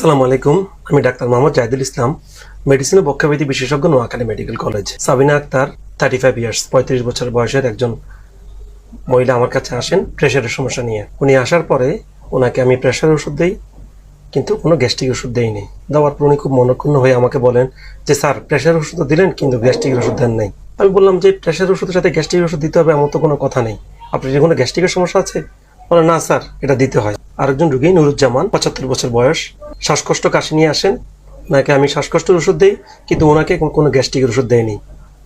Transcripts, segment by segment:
আসসালামু আলাইকুম। আমি ডাক্তার মোহাম্মদ জাহিদুল ইসলাম, মেডিসিনের বক্ষব্যাধি বিশেষজ্ঞ, Noakhali medical college. Sabina Akter 35 years, 35 বছর বয়সের একজন মহিলা আমার কাছে আসেন প্রেশারের সমস্যা নিয়ে। উনি আসার পরে ওনাকে আমি প্রেশারের ওষুধ দিই, কিন্তু কোনো গ্যাস্ট্রিক ওষুধ দেইনি। দেওয়ার পর উনি খুব মনক্ষুণ্ণ হয়ে আমাকে বলেন যে স্যার, প্রেশারের ওষুধ দিলেন কিন্তু গ্যাস্ট্রিকের ওষুধ দেন নাই। আমি বললাম যে প্রেশারের ওষুধের সাথে গ্যাস্ট্রিকের ওষুধ দিতে হবে এমন তো কোনো কথা নেই, আপনার যে কোনো গ্যাস্ট্রিকের সমস্যা আছে? বলে না স্যার, এটা দিতে হয়। আরেকজন রুগী নুরুজ্জামান, 75 বছর বয়স, শ্বাসকষ্ট কাশি নিয়ে আসেন। ওনাকে আমি শ্বাসকষ্টের ওষুধ দিই, কিন্তু ওনাকে কোনো গ্যাস্ট্রিকের ওষুধ দেয়নি।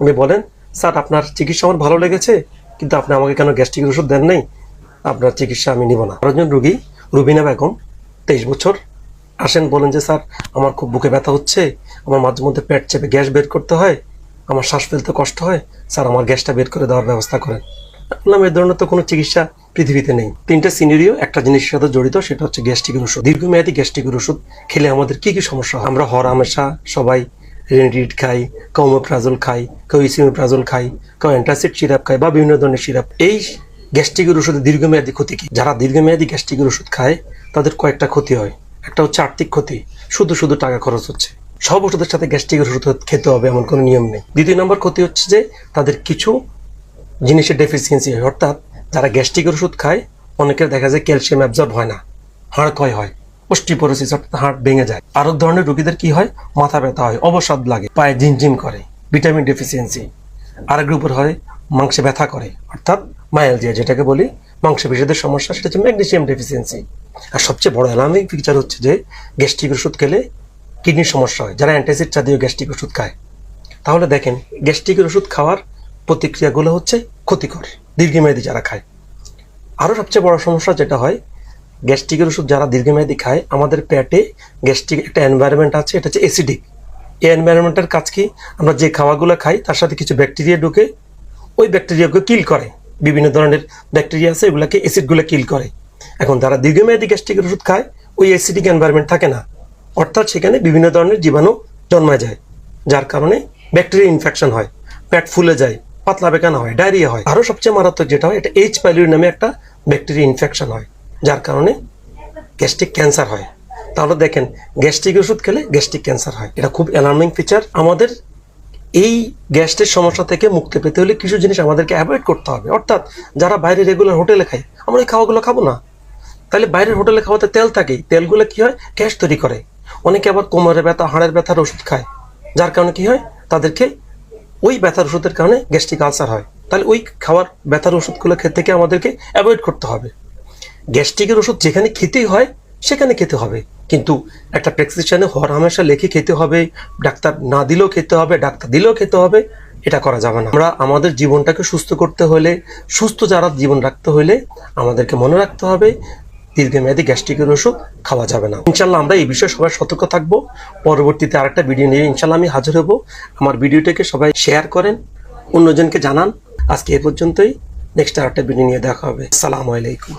উনি বলেন স্যার, আপনার চিকিৎসা আমার ভালো লেগেছে, কিন্তু আপনি আমাকে কেন গ্যাস্ট্রিকের ওষুধ দেন নাই? আপনার চিকিৎসা আমি নিব না। আরেকজন রুগী রুবিনা বেগম, 23 বছর, আসেন, বলেন যে স্যার, আমার খুব বুকে ব্যথা হচ্ছে, আমার মাঝে মধ্যে পেট চেপে গ্যাস বের করতে হয়, আমার শ্বাস ফেলতে কষ্ট হয়, স্যার আমার গ্যাসটা বের করে দেওয়ার ব্যবস্থা করেন। বললাম এই ধরনের তো কোনো চিকিৎসা পৃথিবীতে নেই। 3টা সিনারিও একটা জিনিসের সাথে জড়িত, সেটা হচ্ছে গ্যাস্ট্রিকের ওষুধ। দীর্ঘমেয়াদী গ্যাস্ট্রিকের ওষুধ খেলে আমাদের কি কি সমস্যা হয়? আমরা হরহামেশা সবাই রেনিডিট খাই, কেউ ওমেপ্রাজল খাই, কেউ ইসিমেপ্রাজল খাই, কেউ অ্যান্টাসিড সিরাপ খাই বা বিভিন্ন ধরনের সিরাপ। এই গ্যাস্ট্রিকের ওষুধের দীর্ঘমেয়াদী ক্ষতি কি? যারা দীর্ঘমেয়াদী গ্যাস্ট্রিকের ওষুধ খায় তাদের কয়েকটা ক্ষতি হয়। একটা হচ্ছে আর্থিক ক্ষতি, শুধু টাকা খরচ হচ্ছে। সব ওষুধের সাথে গ্যাস্ট্রিকের ওষুধ খেতে হবে এমন কোনো নিয়ম নেই। দ্বিতীয় নম্বর ক্ষতি হচ্ছে যে তাদের কিছু জিনিসের ডেফিসিয়েন্সি হয়, অর্থাৎ যারা গ্যাস্ট্রিকের ওষুধ খায় অনেকের দেখা যায় ক্যালসিয়াম অ্যাবজর্ব হয় না, হাড় ক্ষয় হয়, অস্টিওপোরোসিস অর্থাৎ হাড় ভেঙে যায়। আরো ধরনের রোগীদের কি হয়? মাথা ব্যথা হয়, অবসাদ লাগে, পায়ে ঝিমঝিম করে, ভিটামিন ডেফিসিয়েন্সি। আরেক গ্রুপের হয় মাংসে ব্যথা করে, অর্থাৎ মায়ালজিয়া যেটাকে বলি, মাংসপেশিদের সমস্যা, সেটা হচ্ছে ম্যাগনেসিয়াম ডেফিসিয়েন্সি। আর সবচেয়ে বড় অ্যালার্মিং ফিচার হচ্ছে যে গ্যাস্ট্রিক ওষুধ খেলে কিডনির সমস্যা হয়, যারা অ্যান্টাসিড জাতীয় গ্যাস্ট্রিক ওষুধ খায়। তাহলে দেখেন, গ্যাস্ট্রিকের ওষুধ খাওয়ার প্রতিক্রিয়াগুলো হচ্ছে ক্ষতিকর দীর্ঘমেয়াদী যারা খায়। আরও সবচেয়ে বড় সমস্যা যেটা হয়, গ্যাস্ট্রিকের ওষুধ যারা দীর্ঘমেয়াদী খায়, আমাদের পেটে গ্যাস্ট্রিক একটা এনভায়রনমেন্ট আছে, এটা হচ্ছে অ্যাসিডিক। এই এনভায়রনমেন্টের কাজ কি? আমরা যে খাওয়াগুলো খাই তার সাথে কিছু ব্যাকটেরিয়া ঢুকে ওই ব্যাকটেরিয়াকে কিল করে। বিভিন্ন ধরনের ব্যাকটেরিয়া আছে, এগুলাকে অ্যাসিডগুলো কিল করে। এখন যারা দীর্ঘমেয়াদী গ্যাস্ট্রিকের ওষুধ খায়, ওই অ্যাসিডিক এনভায়রনমেন্ট থাকে না, অর্থাৎ সেখানে বিভিন্ন ধরনের জীবাণু জন্মা যায়, যার কারণে ব্যাকটেরিয়া ইনফেকশন হয়, পেট ফুলে যায়, পাতলা পায়খানা হয়, ডায়রিয়া হয়। আরও সবচেয়ে মারাত্মক যেটা হয়, এটা এইচ পাইলোরি নামে একটা ব্যাকটেরিয়া ইনফেকশন হয়, যার কারণে গ্যাস্ট্রিক ক্যান্সার হয়। তাহলে দেখেন, গ্যাস্ট্রিক ওষুধ খেলে গ্যাস্ট্রিক ক্যান্সার হয়, এটা খুব অ্যালার্মিং ফিচার। আমাদের এই গ্যাস্ট্রিক সমস্যা থেকে মুক্তি পেতে হলে কিছু জিনিস আমাদেরকে অ্যাভয়েড করতে হবে। অর্থাৎ যারা বাইরে রেগুলার হোটেলে খায়, আমরা এই খাওয়াগুলো খাবো না। তাহলে বাইরের হোটেলে খাওয়াতে তেল থাকে, তেলগুলো কি হয়? গ্যাস তৈরি করে। অনেকে আবার কোমরে ব্যথা, হাড়ের ব্যথার ওষুধ খায়, যার কারণে কি হয়? তাদেরকে ওই ব্যথার ওষুধের কারণে গ্যাস্ট্রিক আলসার হয়। তাহলে ওই খাওয়ার ব্যথার ওষুধগুলো থেকে আমাদেরকে অ্যাভয়েড করতে হবে। গ্যাস্ট্রিকের ওষুধ যেখানে খেতেই হয় সেখানে খেতে হবে, কিন্তু একটা প্রেসক্রিপশনে হরহামেশা লিখে খেতে হবে, ডাক্তার না দিলেও খেতে হবে, ডাক্তার দিলেও খেতে হবে, এটা করা যাবে না। আমরা আমাদের জীবনটাকে সুস্থ করতে হলে, সুস্থ যারা জীবন রাখতে হলে আমাদেরকে মনে রাখতে হবে দীর্ঘমেয়াদী গ্যাস্ট্রিকের ওষুধ খাওয়া যাবে না। ইনশাল্লাহ আমরা এই বিষয়ে সবাই সতর্ক থাকবো। পরবর্তীতে আরেকটা ভিডিও নিয়ে ইনশাল্লাহ আমি হাজির হব। আমার ভিডিওটাকে সবাই শেয়ার করেন, অন্যজনকে জানান। আজকে এ পর্যন্তই, নেক্সট আরেকটা ভিডিও নিয়ে দেখা হবে। আসসালামু আলাইকুম।